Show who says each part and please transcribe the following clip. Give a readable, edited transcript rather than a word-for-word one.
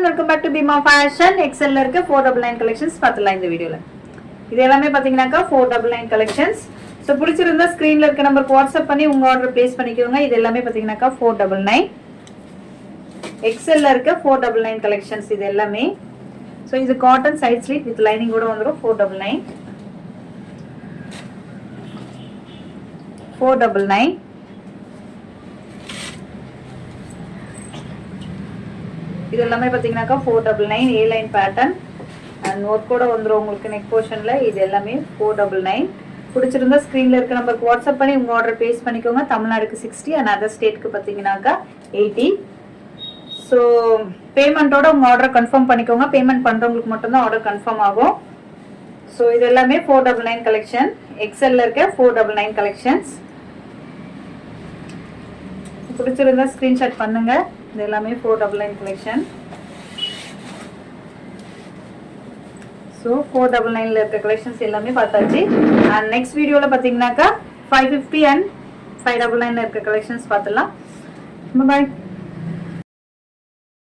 Speaker 1: Welcome back to Bima Fashion. XL la irukku 499 collections paathalam indha video la. இது எல்லாமே பாத்தீங்கன்னாக்கா 499 collections. So பிடிச்சிருந்தா ஸ்கிரீன்ல இருக்க நம்பருக்கு வாட்ஸ்அப் பண்ணி உங்க ஆர்டர் பிளேஸ் பண்ணிக்கோங்க. இது எல்லாமே பாத்தீங்கன்னாக்கா 499. XL la இருக்க 499 collections இது எல்லாமே. So இது cotton side slit with lining கூட வந்துரும் 499. 499. இது எல்லாமே பாத்தீங்கன்னாக்கா 499 A line pattern and work கூட வந்துரும் உங்களுக்கு neck portionல. இது எல்லாமே 499. பிடிச்சிருந்தா ஸ்கிரீன்ல இருக்க நம்பருக்கு வாட்ஸ்அப் பண்ணி உங்க ஆர்டர் பிளேஸ் பண்ணிக்கோங்க. தமிழ்நாடுக்கு 60 and other stateக்கு பாத்தீங்கன்னாக்கா 80. So பேமெண்டோட உங்க ஆர்டர் கன்ஃபார்ம் பண்ணிக்கோங்க. பேமெண்ட் பண்றவங்களுக்கு மட்டும் தான் ஆர்டர் கன்ஃபார்ம் ஆகும். So இது எல்லாமே 499 கலெக்ஷன். XL ல இருக்க 499 கலெக்ஷன்ஸ். பிடிச்சிருந்தா ஸ்கிரீன்ஷாட் பண்ணுங்க. இது எல்லாமே 499 collection. So 499 ல இருக்க collections எல்லாமே பார்த்தாச்சு. And next videoல பாத்தீங்கன்னாக்கா 550 and 599 ல இருக்க collections பார்த்தலாம். Bye bye.